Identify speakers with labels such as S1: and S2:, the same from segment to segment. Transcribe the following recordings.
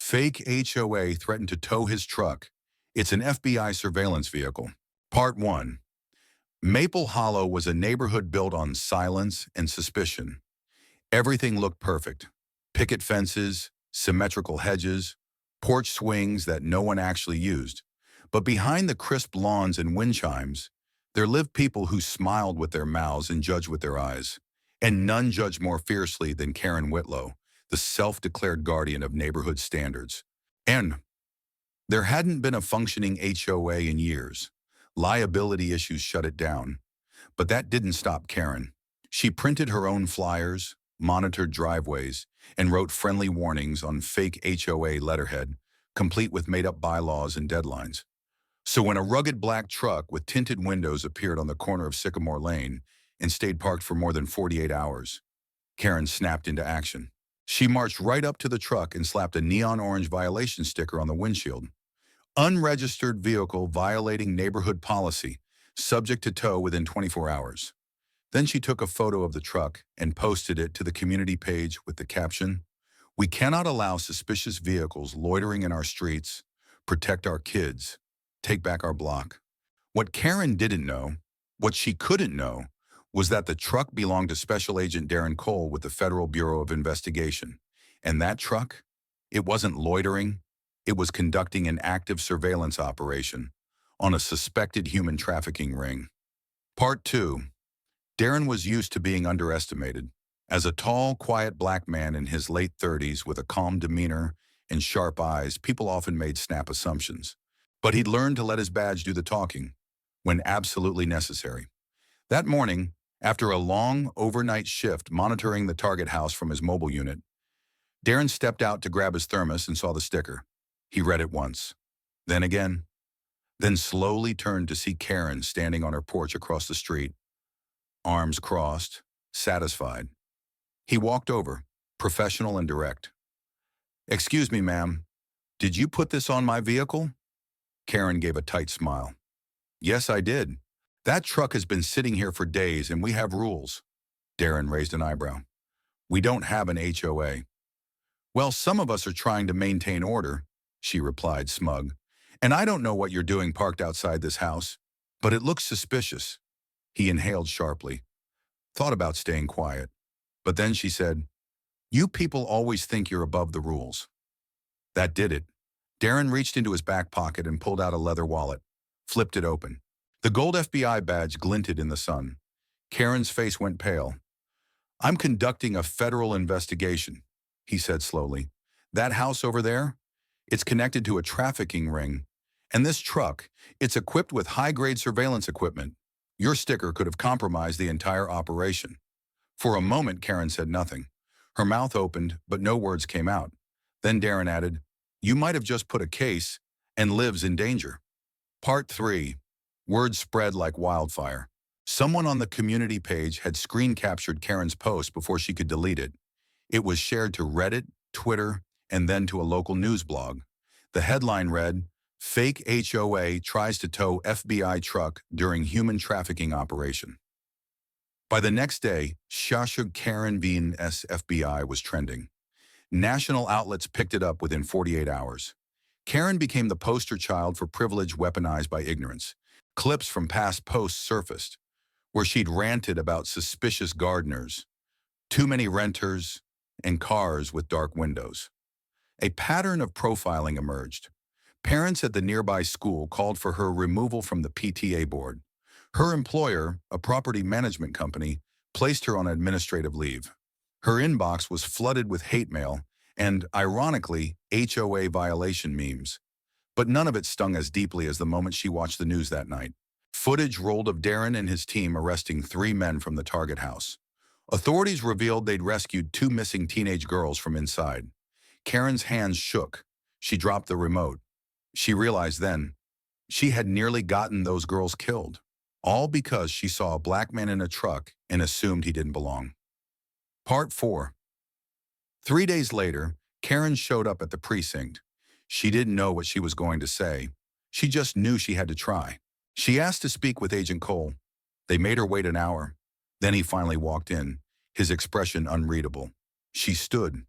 S1: Fake HOA threatened to tow his truck. It's an FBI surveillance vehicle. Part 1. Maple Hollow was a neighborhood built on silence and suspicion. Everything looked perfect. Picket fences, symmetrical hedges, porch swings that no one actually used. But behind the crisp lawns and wind chimes, there lived people who smiled with their mouths and judged with their eyes. And none judged more fiercely than Karen Whitlow, the self-declared guardian of neighborhood standards. And there hadn't been a functioning HOA in years. Liability issues shut it down. But that didn't stop Karen. She printed her own flyers, monitored driveways, and wrote friendly warnings on fake HOA letterhead, complete with made-up bylaws and deadlines. So when a rugged black truck with tinted windows appeared on the corner of Sycamore Lane and stayed parked for more than 48 hours, Karen snapped into action. She marched right up to the truck and slapped a neon orange violation sticker on the windshield. Unregistered vehicle violating neighborhood policy, subject to tow within 24 hours. Then she took a photo of the truck and posted it to the community page with the caption, "We cannot allow suspicious vehicles loitering in our streets. Protect our kids. Take back our block." What Karen didn't know, what she couldn't know, was that the truck belonged to Special Agent Darren Cole with the Federal Bureau of Investigation. And that truck, it wasn't loitering, it was conducting an active surveillance operation on a suspected human trafficking ring. Part 2. Darren was used to being underestimated. As a tall, quiet black man in his late 30s with a calm demeanor and sharp eyes, people often made snap assumptions. But he'd learned to let his badge do the talking when absolutely necessary. That morning, after a long overnight shift monitoring the target house from his mobile unit, Darren stepped out to grab his thermos and saw the sticker. He read it once, then again, then slowly turned to see Karen standing on her porch across the street, arms crossed, satisfied. He walked over, professional and direct. "Excuse me, ma'am, did you put this on my vehicle?" Karen gave a tight smile. "Yes, I did. That truck has been sitting here for days and we have rules." Darren raised an eyebrow. "We don't have an HOA. "Well, some of us are trying to maintain order," she replied, smug. "And I don't know what you're doing parked outside this house, but it looks suspicious." He inhaled sharply, thought about staying quiet. But then she said, "You people always think you're above the rules." That did it. Darren reached into his back pocket and pulled out a leather wallet, flipped it open. The gold FBI badge glinted in the sun. Karen's face went pale. "I'm conducting a federal investigation," he said slowly. "That house over there? It's connected to a trafficking ring. And this truck, it's equipped with high-grade surveillance equipment. Your sticker could have compromised the entire operation." For a moment, Karen said nothing. Her mouth opened, but no words came out. Then Darren added, "You might have just put a case and lives in danger." Part 3. Word spread like wildfire. Someone on the community page had screen captured Karen's post before she could delete it. It was shared to Reddit, Twitter, and then to a local news blog. The headline read, "Fake HOA tries to tow FBI truck during human trafficking operation." By the next day, Shashug Karen vs. FBI was trending. National outlets picked it up within 48 hours. Karen became the poster child for privilege weaponized by ignorance. Clips from past posts surfaced, where she'd ranted about suspicious gardeners, too many renters, and cars with dark windows. A pattern of profiling emerged. Parents at the nearby school called for her removal from the PTA board. Her employer, a property management company, placed her on administrative leave. Her inbox was flooded with hate mail and, ironically, HOA violation memes. But none of it stung as deeply as the moment she watched the news that night. Footage rolled of Darren and his team arresting 3 men from the target house. Authorities revealed they'd rescued 2 missing teenage girls from inside. Karen's hands shook. She dropped the remote. She realized then, she had nearly gotten those girls killed. All because she saw a black man in a truck and assumed he didn't belong. Part 4. 3 days later, Karen showed up at the precinct. She didn't know what she was going to say. She just knew she had to try. She asked to speak with Agent Cole. They made her wait an hour. Then he finally walked in, his expression unreadable. She stood,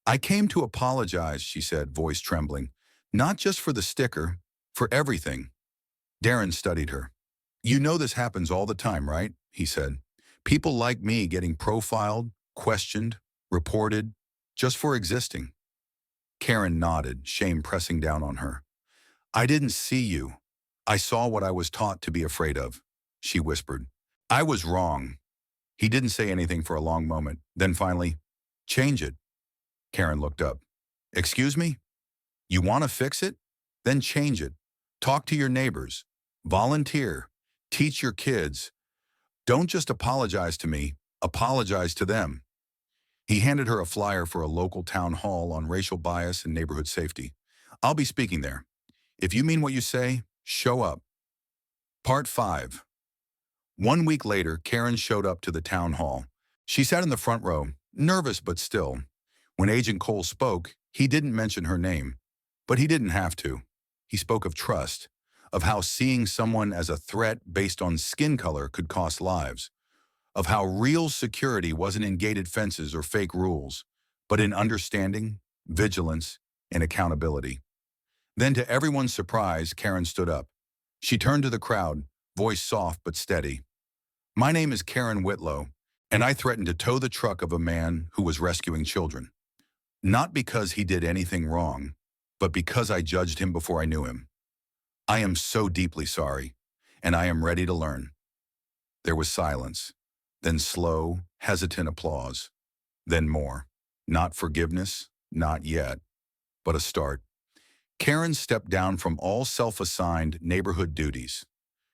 S1: I came to apologize, she said, voice trembling. Not just for the sticker, for everything. Darren studied her. You know this happens all the time, right? He said. People like me getting profiled, questioned, reported, just for existing. Karen nodded, shame pressing down on her. I didn't see you. I saw what I was taught to be afraid of, she whispered. I was wrong. He didn't say anything for a long moment. Then finally, change it. Karen looked up. Excuse me? You want to fix it? Then change it. Talk to your neighbors. Volunteer. Teach your kids. Don't just apologize to me. Apologize to them. He handed her a flyer for a local town hall on racial bias and neighborhood safety. I'll be speaking there. If you mean what you say, show up. Part 5. 1 week later, Karen showed up to the town hall. She sat in the front row, nervous but still. When Agent Cole spoke, he didn't mention her name. But he didn't have to. He spoke of trust, of how seeing someone as a threat based on skin color could cost lives, of how real security wasn't in gated fences or fake rules, but in understanding, vigilance, and accountability. Then to everyone's surprise, Karen stood up. She turned to the crowd, voice soft but steady. My name is Karen Whitlow, and I threatened to tow the truck of a man who was rescuing children. Not because he did anything wrong, but because I judged him before I knew him. I am so deeply sorry, and I am ready to learn. There was silence, then slow, hesitant applause, then more. Not forgiveness, not yet, but a start. Karen stepped down from all self-assigned neighborhood duties.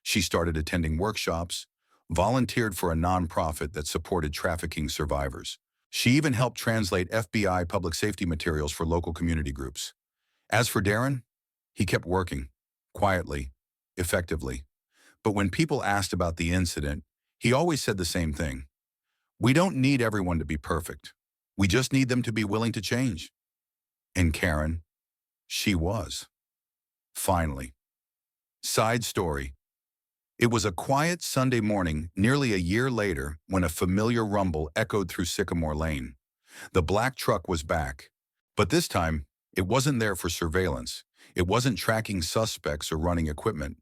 S1: She started attending workshops, volunteered for a nonprofit that supported trafficking survivors. She even helped translate FBI public safety materials for local community groups. As for Darren, he kept working, quietly, effectively. But when people asked about the incident, he always said the same thing. We don't need everyone to be perfect. We just need them to be willing to change. And Karen, she was. Finally. Side story. It was a quiet Sunday morning, nearly a year later, when a familiar rumble echoed through Sycamore Lane. The black truck was back. But this time, it wasn't there for surveillance. It wasn't tracking suspects or running equipment.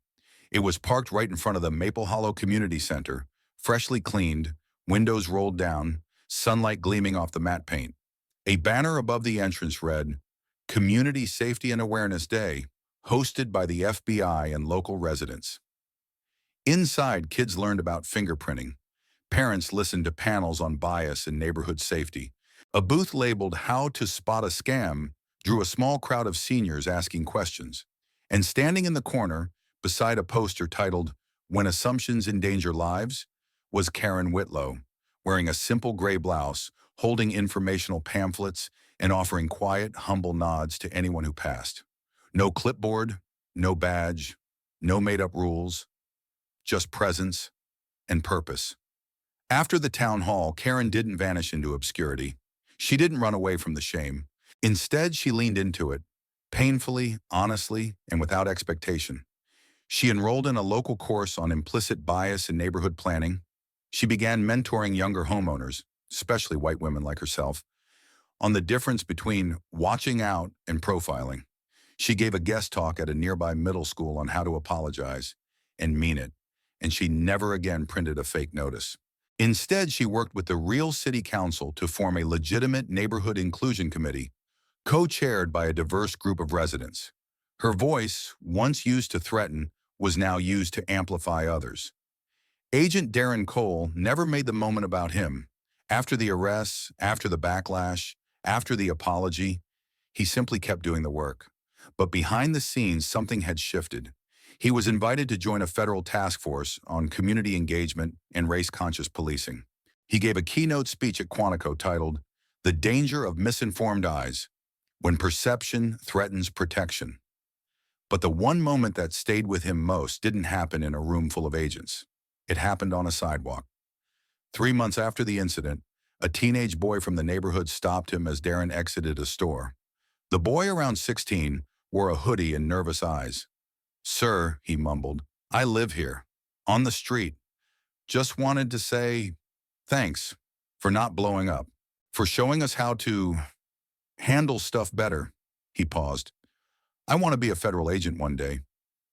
S1: It was parked right in front of the Maple Hollow Community Center, freshly cleaned, windows rolled down, sunlight gleaming off the matte paint. A banner above the entrance read, Community Safety and Awareness Day, hosted by the FBI and local residents. Inside, kids learned about fingerprinting. Parents listened to panels on bias and neighborhood safety. A booth labeled How to Spot a Scam drew a small crowd of seniors asking questions. And standing in the corner, beside a poster titled, When Assumptions Endanger Lives, was Karen Whitlow, wearing a simple gray blouse, holding informational pamphlets, and offering quiet, humble nods to anyone who passed. No clipboard, no badge, no made-up rules, just presence and purpose. After the town hall, Karen didn't vanish into obscurity. She didn't run away from the shame. Instead, she leaned into it, painfully, honestly, and without expectation. She enrolled in a local course on implicit bias in neighborhood planning. She began mentoring younger homeowners, especially white women like herself, on the difference between watching out and profiling. She gave a guest talk at a nearby middle school on how to apologize and mean it, and she never again printed a fake notice. Instead, she worked with the real city council to form a legitimate neighborhood inclusion committee, co-chaired by a diverse group of residents. Her voice, once used to threaten, was now used to amplify others. Agent Darren Cole never made the moment about him. After the arrests, after the backlash, after the apology, he simply kept doing the work. But behind the scenes, something had shifted. He was invited to join a federal task force on community engagement and race-conscious policing. He gave a keynote speech at Quantico titled, The Danger of Misinformed Eyes, When Perception Threatens Protection. But the one moment that stayed with him most didn't happen in a room full of agents. It happened on a sidewalk. 3 months after the incident, a teenage boy from the neighborhood stopped him as Darren exited a store. The boy, around 16, wore a hoodie and nervous eyes. Sir, he mumbled, I live here, on the street. Just wanted to say thanks for not blowing up, for showing us how to Handle stuff better. He paused. I want to be a federal agent one day.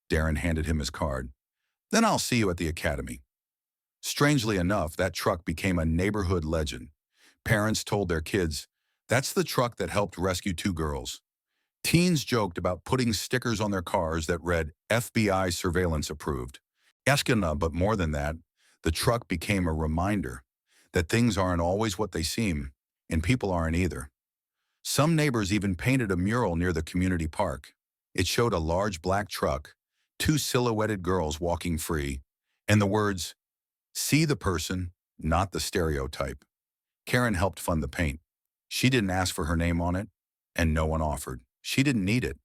S1: Darren handed him his card. Then I'll see you at the academy. Strangely enough, that truck became a neighborhood legend. Parents told their kids, that's the truck that helped rescue two girls. Teens joked about putting stickers on their cars that read FBI surveillance approved. Eskina, but more than that, the truck became a reminder that things aren't always what they seem, and people aren't either. Some neighbors even painted a mural near the community park. It showed a large black truck, two silhouetted girls walking free, and the words, see the person, not the stereotype. Karen helped fund the paint. She didn't ask for her name on it, and no one offered. She didn't need it.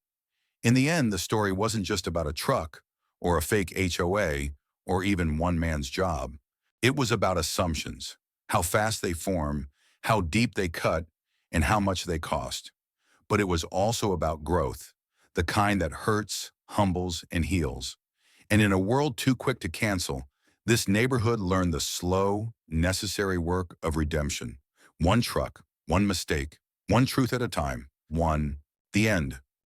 S1: In the end, the story wasn't just about a truck, or a fake HOA, or even one man's job. It was about assumptions, how fast they form, how deep they cut, and how much they cost. But it was also about growth, the kind that hurts, humbles, and heals. And in a world too quick to cancel, this neighborhood learned the slow, necessary work of redemption. One truck, one mistake, one truth at a time, the end.